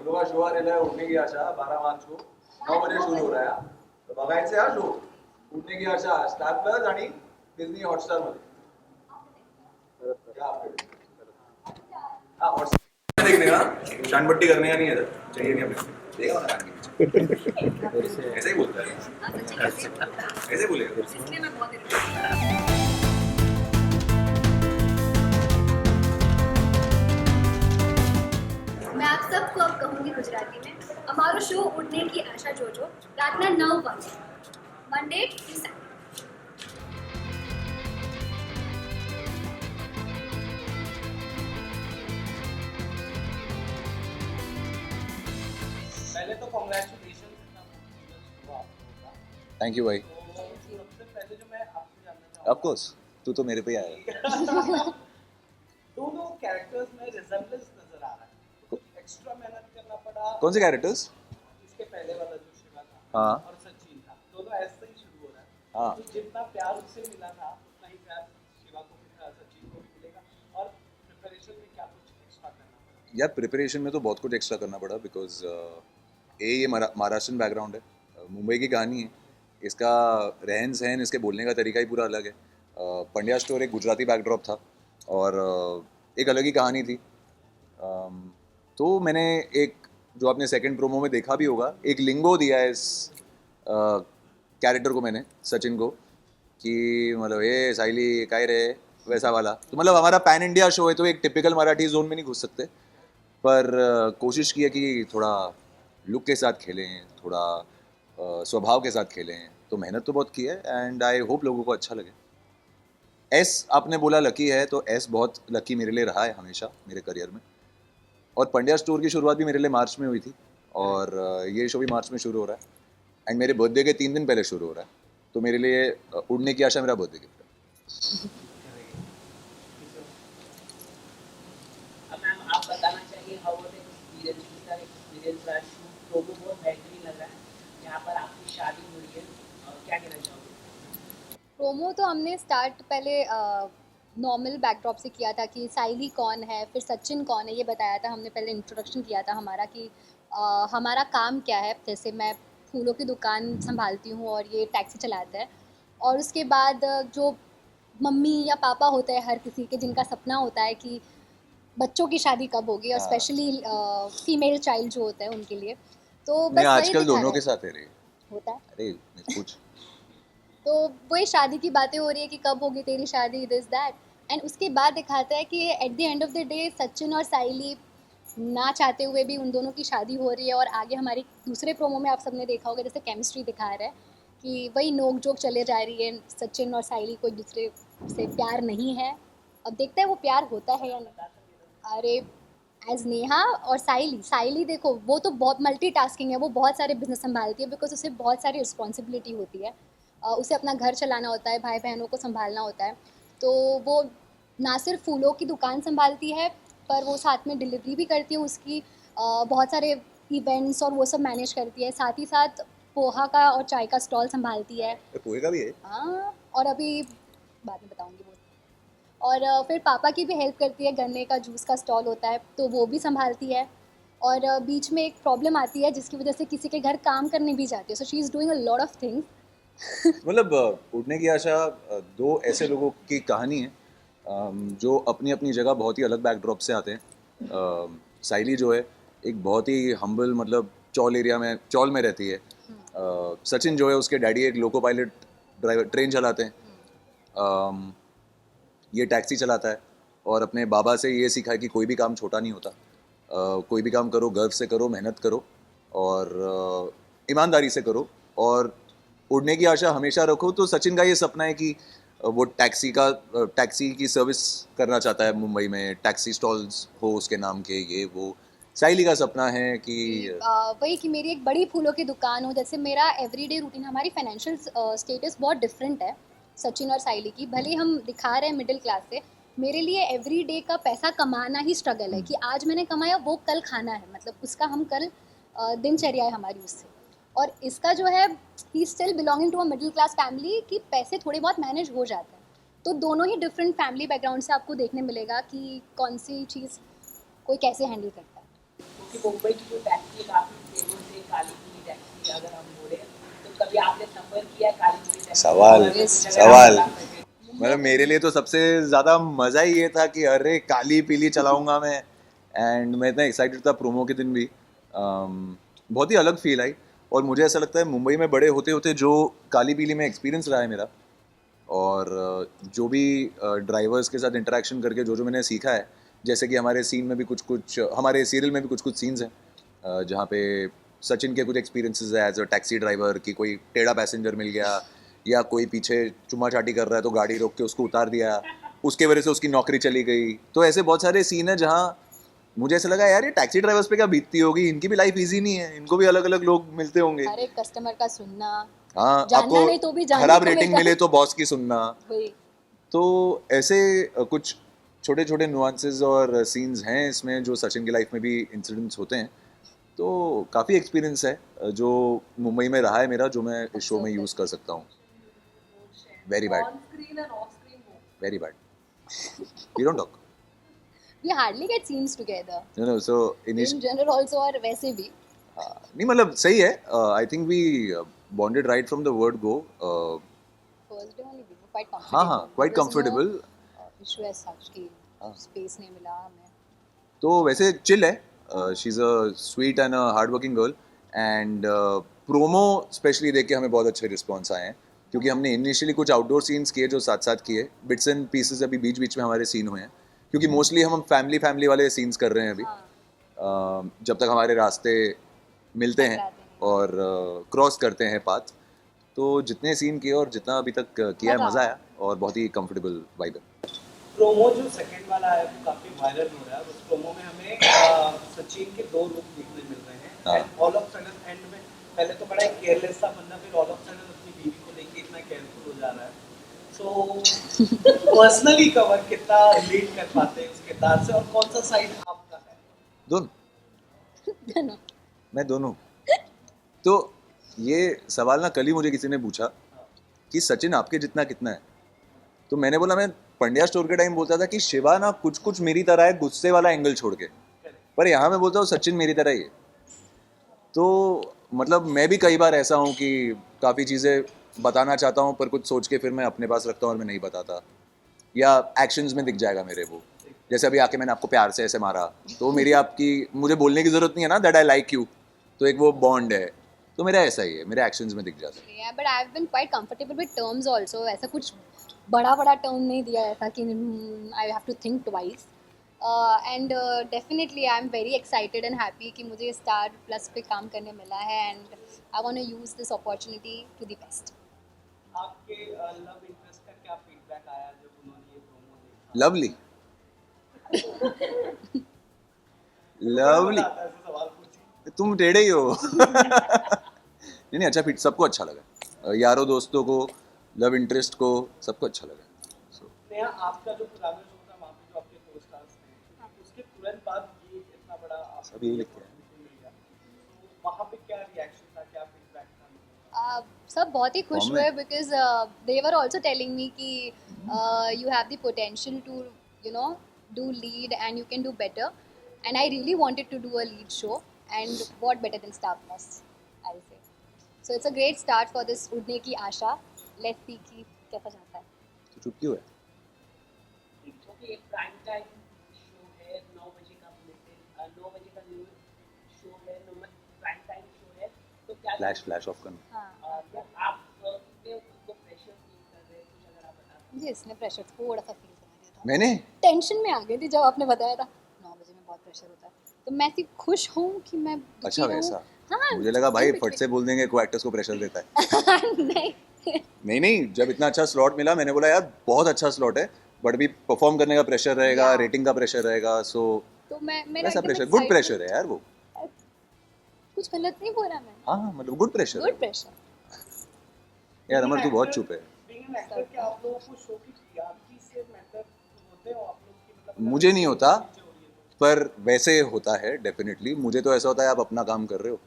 फुलवा शो आलेला आहे उडण्याची आशा 12 मार्च को 9 बजे सुरू हो रहा है. तर बघायचं हा शो उडण्याची आशा स्टार प्लस आणि डिझनी हॉटस्टार मध्ये. हाँ हॉटस्टार देखने का शानपट्टी करने का नहीं है चाहिए नहीं हमें. देगा ना कान के पीछे. ऐसे ही बोलता है. ऐसे बोलेगा. इसलिए मैं बहुत irritated हूं. मैं आप सबको अब कहूंगी गुजराती में हमारो शो उड़ने की आशा जोजो रातना 9 वागे मंडे टू सैटरडे. पहले तो कॉन्ग्रेचुलेशन. थैंक यू भाई. सबसे पहले जो मैं आपसे जानना ऑफ कोर्स तू तो मेरे पे ही आया. चाहूँगा दोनों कैरेक्टर्स में रिजेम्बलेंस नजर आ रहा है. कुछ एक्स्ट्रा मेहनत करना पड़ा. कौन से कैरेक्टर्स? इसके पहले वाला जो शिवा था हाँ. और सचिन था दोनों ऐसे ही शुरू हो रहा है. हाँ. तो जितना प्यार उससे मिला था उतना ही प्यार शिवा को भी सचिन को भी मिलेगा. और प्रिपरेशन में क्या कुछ एक्स्ट्रा करना पड़ा? यार प्रिपरेशन में तो बहुत कुछ एक्स्ट्रा करना पड़ा बिकॉज ये महाराष्ट्रन बैकग्राउंड है. मुंबई की कहानी है. इसका रहन सहन इसके बोलने का तरीका ही पूरा अलग है. पंड्या स्टोर एक गुजराती बैकड्रॉप था और एक अलग ही कहानी थी. तो मैंने एक जो आपने सेकंड प्रोमो में देखा भी होगा एक लिंगो दिया है इस कैरेक्टर को मैंने सचिन को कि मतलब ये साइली काय रे वैसा वाला. तो मतलब हमारा पैन इंडिया शो है तो एक टिपिकल मराठी जोन में नहीं घुस सकते. पर कोशिश की है कि थोड़ा लुक के साथ खेलें, थोड़ा स्वभाव के साथ खेलें. तो मेहनत तो बहुत की है एंड आई होप लोगों को अच्छा लगे. एस आपने बोला लकी है तो एस बहुत लकी मेरे लिए रहा है हमेशा मेरे करियर में. और पंड्या स्टोर की शुरुआत भी मेरे लिए मार्च में हुई थी और ये शो भी मार्च में शुरू हो रहा है एंड मेरे बर्थडे के 3 दिन पहले शुरू हो रहा है. तो मेरे लिए उड़ने की आशा मेरा बर्थडे गिफ्ट है. अब मैम आप बताना चाहिए हाउ वाज एक्सपीरियंस. किसका एक्सपीरियंस रहा? शूट प्रोमो बहुत बेहतरीन लग रहा है. यहाँ पर आपकी शादी हुई है और क्या कहना चाहोगे? प्रोमो तो हमने स्टार्ट पहले नॉर्मल बैकड्रॉप से किया था कि साइली कौन है फिर सचिन कौन है ये बताया था हमने. पहले इंट्रोडक्शन किया था हमारा कि हमारा काम क्या है. जैसे मैं फूलों की दुकान संभालती हूँ और ये टैक्सी चलाता है. और उसके बाद जो मम्मी या पापा होते हैं हर किसी के जिनका सपना होता है कि बच्चों की शादी कब होगी और स्पेशली फीमेल चाइल्ड जो होता है उनके लिए. तो बस नहीं वही आजकल दिखा दोनों रहे के साथ है रे. होता है. अरे कुछ तो वही शादी की बातें हो रही है कि कब होगी तेरी शादी दिस दैट. एंड उसके बाद दिखाता है कि at the end of the day Sachin और साइली ना चाहते हुए भी उन दोनों की शादी हो रही है. और आगे हमारी दूसरे प्रोमो में आप सबने देखा होगा जैसे केमिस्ट्री दिखा रहा है कि वही नोक जोक चले जा रही है. सचिन और साइली को एक दूसरे से प्यार नहीं है. अब देखते हैं वो प्यार होता है या नहीं. अरे एज नेहा और साइली देखो वो तो बहुत मल्टीटास्किंग है. वो बहुत सारे बिजनेस संभालती है बिकॉज उसे बहुत सारी रिस्पॉन्सिबिलिटी होती है. उसे अपना घर चलाना होता है, भाई बहनों को संभालना होता है. तो वो ना सिर्फ फूलों की दुकान संभालती है पर वो साथ में डिलीवरी भी करती है उसकी. बहुत सारे इवेंट्स और वो सब मैनेज करती है. साथ ही साथ पोहा का और चाय का स्टॉल संभालती है. पोहे का भी है. हाँ और अभी बाद में बताऊंगी वो. और फिर पापा की भी हेल्प करती है. गन्ने का जूस का स्टॉल होता है तो वो भी संभालती है. और बीच में एक प्रॉब्लम आती है जिसकी वजह से किसी के घर काम करने भी जाती है. So she is doing a lot of things. मतलब उड़ने की आशा दो ऐसे लोगों की कहानी है जो अपनी अपनी जगह बहुत ही अलग बैकड्रॉप से आते हैं. साइली जो है एक बहुत ही हम्बल मतलब चौल में रहती है. सचिन जो है उसके डैडी एक लोको पायलट ड्राइवर ट्रेन चलाते हैं. ये टैक्सी चलाता है और अपने बाबा से ये सीखा है कि कोई भी काम छोटा नहीं होता. कोई भी काम करो गर्व से करो, मेहनत करो और ईमानदारी से करो और उड़ने की आशा हमेशा रखो. तो सचिन का ये सपना है कि वो टैक्सी की सर्विस करना चाहता है मुंबई में. टैक्सी स्टॉल्स हो उसके नाम के ये वो. साइली का सपना है कि वही कि मेरी एक बड़ी फूलों की दुकान हो. जैसे मेरा एवरीडे रूटीन हमारी फाइनेंशियल स्टेटस बहुत डिफरेंट है सचिन और साइली की. भले ही हम दिखा रहे हैं मिडिल क्लास से. मेरे लिए एवरीडे का पैसा कमाना ही स्ट्रगल है कि आज मैंने कमाया वो कल खाना है. मतलब उसका हम कल दिनचर्या है हमारी उससे. और इसका जो है ही still belonging to a middle class family कि पैसे थोड़े बहुत मैनेज हो जाते हैं. तो दोनों ही डिफरेंट फैमिली बैकग्राउंड से आपको देखने मिलेगा कि कौन सी चीज़ कोई कैसे हैंडल करता है. कि मुंबई की जो टैक्सी काफी फेमस है, काली पीली टैक्सी अगर हम बोले, तो कभी आपने सफर किया काली पीली टैक्सी? सवाल और कुछ अगर सवाल आप बता सकें। मतलब मेरे लिए तो सबसे ज़्यादा मज़ा ही ये था कि अरे काली पीली चलाऊंगा मैं, एंड मैं इतना एक्साइटेड था प्रोमो के दिन भी। बहुत ही अलग फील आई, और मुझे ऐसा लगता है मुंबई में बड़े होते होते जो काली पीली में एक्सपीरियंस रहा है मेरा, और जो भी ड्राइवर्स के साथ इंटरेक्शन करके जो जो मैंने सीखा है, जैसे कि हमारे सीन में भी कुछ कुछ, हमारे सीरियल में भी कुछ कुछ सीन्स हैं जहाँ पे सचिन के कुछ एक्सपीरियंसेस है एज अ टैक्सी ड्राइवर, कि कोई टेढ़ा पैसेंजर मिल गया या कोई पीछे चुम्मा चाटी कर रहा है तो गाड़ी रोक के उसको उतार दिया, उसके वजह से उसकी नौकरी चली गई। तो ऐसे बहुत सारे सीन है जहाँ मुझे ऐसा लगा यार ये टैक्सी ड्राइवर्स पे क्या बीतती होगी, इनकी भी लाइफ इजी नहीं है, इनको भी अलग अलग लोग मिलते होंगे। हर एक कस्टमर का सुनना, हाँ, जानना नहीं तो भी आपको जानने खराब को रेटिंग मिलता है। मिले तो बॉस की सुनना। वही। तो ऐसे कुछ छोटे छोटे नुआंसेस और सीन्स हैं इसमें जो सचिन की लाइफ में भी इंसिडेंट्स होते हैं। तो काफ़ी एक्सपीरियंस है जो मुंबई में रहा है मेरा, जो मैं इस शो में यूज़ कर सकता हूँ। Very bad, on screen and off screen हो very bad, we don't talk, We hardly get scenes together. You know. So In general also और वैसे भी. नहीं मतलब सही है। I think we bonded right from the word go. First day only we were quite comfortable. हाँ हाँ, quite There was comfortable. no issue as such कि space नहीं मिला हमें. तो वैसे चिल है, she is a sweet and a hard working girl, and promo specially देख के हमें बहुत अच्छे रिस्पॉन्स आए हैं, क्योंकि हमने इनिशियली कुछ आउटडोर सीन्स किए जो साथ साथ किए, बिट्स एंड पीसेस अभी बीच बीच में हमारे सीन हुए हैं, क्योंकि मोस्टली हम फैमिली वाले सीन्स कर रहे हैं अभी। जब तक हमारे रास्ते मिलते हैं और क्रॉस करते हैं पाथ, तो जितने सीन किए और जितना अभी तक किया है, मज़ा आया और बहुत ही कंफर्टेबल वाइब है। प्रोमो जो सेकंड वाला है वो काफी वायरल हो रहा है। उस प्रोमो में हमें सचिन के दो लुक देखने मिल रहे हैं। हाँ। And all of sudden and में पहले तो बड़ा केयरलेस सा बंदा, फिर ऑल ऑफ सडन अपनी बीवी को लेके इतना केयरफुल हो जा रहा है। सो पर्सनली कवर कितना रिलेट कर पाते हैं उस किरदार से, और कौन सा साइड आपका है? दोनों, मैं दोनों। तो ये सवाल ना कल ही मुझे किसी ने पूछा कि सचिन आपके जितना कितना है, तो मैंने बोला, मैं पंड्या स्टोर के टाइम बोलता था कि शिवा ना कुछ कुछ मेरी तरह है, गुस्से वाला एंगल छोड़ के, पर यहाँ मैं बोलता हूँ सचिन मेरी तरह ही है। तो मतलब मैं भी कई बार ऐसा हूँ कि काफ़ी चीज़ें बताना चाहता हूँ पर कुछ सोच के फिर मैं अपने पास रखता हूँ और मैं नहीं बताता, या एक्शंस में दिख जाएगा मेरे वो। जैसे अभी आके मैंने आपको प्यार से ऐसे मारा, तो मेरी आपकी मुझे बोलने की ज़रूरत नहीं है ना दैट आई लाइक यू, तो एक वो बॉन्ड है। तो मेरा ऐसा ही है, मेरे एक्शंस में दिख जाता है। Yeah, but I've been quite comfortable with terms also. ऐसा कुछ बड़ा टर्म नहीं दिया ऐसा कि I have to think twice. And definitely I'm very excited and happy कि मुझे Star Plus पे काम करने मिला है, and I want to use this opportunity to the best. आपके लव इंटरेस्ट का क्या फीडबैक आया जब उन्होंने ये प्रोमो देखा? लवली लवली, ऐसा सवाल पूछिए। तुम टेढ़े ही हो। नहीं अच्छा, फिर सबको अच्छा लगा, यारों दोस्तों को, लव इंटरेस्ट को, सबको अच्छा लगा। So, नेहा, आपका जो पुराना शो था वहाँ पे जो आपके को स्टार्स थे, उसके तुरंत बाद ये इतना बड़ा आपको सब यही लिखते हैं। मिल गया, तो वहाँ पे क्या रिएक्शन था, क्या फीडबैक था? सब बहुत ही खुश Comment. हुए because they were also telling me कि you have the potential to, you know, do lead and you can do better, and I really wanted to do a lead show, and what better than Star Plus, I'll say. So it's a great start for this उड़ने की आशा. Let's see कि कैसा जाता है. तो चुप क्यों है? क्योंकि एक प्राइम टाइम शो है, 9 बजे का बुलेटिन, 9 बजे का न्यूज़ शो है, प्राइम टाइम शो है, तो क्या फ्लैश ऑफ करना। हाँ, क्या आप कितने उसको प्रेशर फील कर रहे हैं, कुछ अगर आप बता मुझे इसने प्रेशर थोड़ा सा फील करा दिया था. मैंने टेंशन में आ गई थी जब आपने बताया था 9 बजे में बहुत प्रेशर होता है, तो मैं ऐसी खुश हूँ कि मैं दुखी अच्छा हूँ. वैसा, हाँ, मुझे लगा भाई in फट से बोल देंगे को एक्टर्स को प्रेशर देता है। नहीं, नहीं, जब इतना अच्छा स्लॉट मिला मैंने बोला यार बहुत अच्छा स्लॉट है, बट भी परफॉर्म करने का प्रेशर रहेगा, Yeah. रेटिंग का प्रेशर रहेगा, सो तो मैं मेरा वैसा एकदम प्रेशर, गुड excited- प्रेशर है यार वो। कुछ गलत नहीं बोला मैं. हाँ मतलब गुड प्रेशर गुड प्रेशर. यार अमर तू बहुत चुप है। Being an actor, क्या आप लोगों को शो की रियलिटी से मैटर होते हो आप लोग की, मतलब मुझे नहीं होता, नीचे हो रही है तो? पर वैसे होता है डेफिनेटली। मुझे तो ऐसा होता है आप अपना काम कर रहे हो,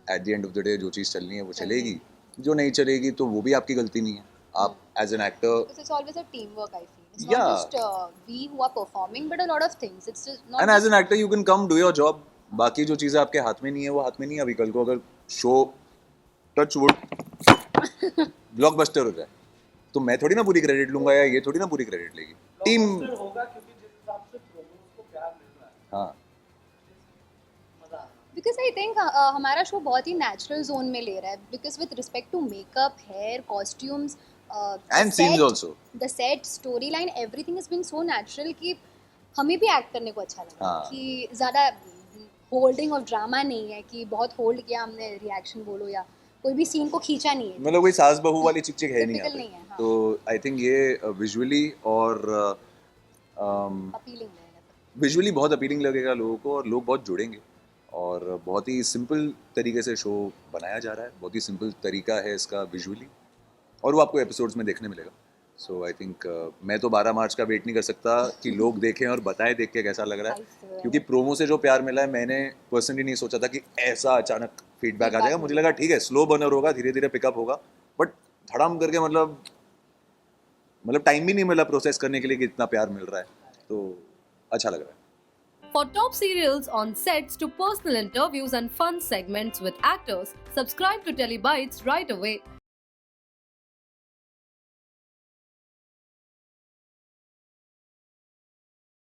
at the end of the day जो चीज़ चलनी है वो चलेगी, जो नहीं चलेगी तो वो भी आपकी गलती नहीं है। आप as an actor, Because it's always a teamwork, I feel. It's Yeah. not just we who are performing, but a lot of things. It's just not and as just an actor you can come do your job, बाकी जो चीज़ें आपके हाथ में नहीं है वो हाथ में नहीं है। अभी कल को अगर शो टच वुड ब्लॉकबस्टर हो जाए तो मैं थोड़ी ना पूरी क्रेडिट लूंगा या ये थोड़ी ना पूरी क्रेडिट लेगी टीम। Blockbuster होगा क्योंकि जिस हिसाब से प्रोमोस को प्यार मिल रहा है, हाँ मजा आ रहा है। बिकॉज आई थिंक हमारा शो बहुत ही नेचुरल जोन में ले रहा है, because with respect to makeup, hair, costumes and scenes also. The set, story line, everything is being so natural कि हमें भी एक्ट करने को अच्छा लगा हाँ। कि ज़्यादा होल्डिंग ऑफ ड्रामा नहीं है कि बहुत होल्ड किया हमने रिएक्शन बोलो या कोई भी सीन को खींचा नहीं है। मतलब कोई सास बहू वाली चिक चिक है नहीं Typical यहाँ नहीं पे। है, हाँ। तो आई थिंक ये विजुअली और अपीलिंग रहेगा। विजुअली बहुत अपीलिंग लगेगा लोगों को और लोग बहुत जुड़ेंगे। और बहुत ही सिंपल तरीके से शो बनाया जा रहा है, बहुत ही सिंपल तरीका है इसका विजुअली, और वो आपको एपिसोड्स में देखने मिलेगा। सो आई थिंक मैं तो 12 मार्च का वेट नहीं कर सकता कि लोग देखें और बताएं देख के कैसा लग रहा है, क्योंकि प्रोमो से जो प्यार मिला है मैंने पर्सनली नहीं सोचा था कि ऐसा अचानक फीडबैक आ जाएगा। मुझे लगा ठीक है स्लो बर्नर होगा, धीरे धीरे पिकअप होगा, बट धड़ाम करके मतलब टाइम भी नहीं मिला प्रोसेस करने के लिए कि इतना प्यार मिल रहा है, तो अच्छा लग रहा है। For top serials on sets to personal interviews and fun segments with actors, subscribe to Telebytes right away.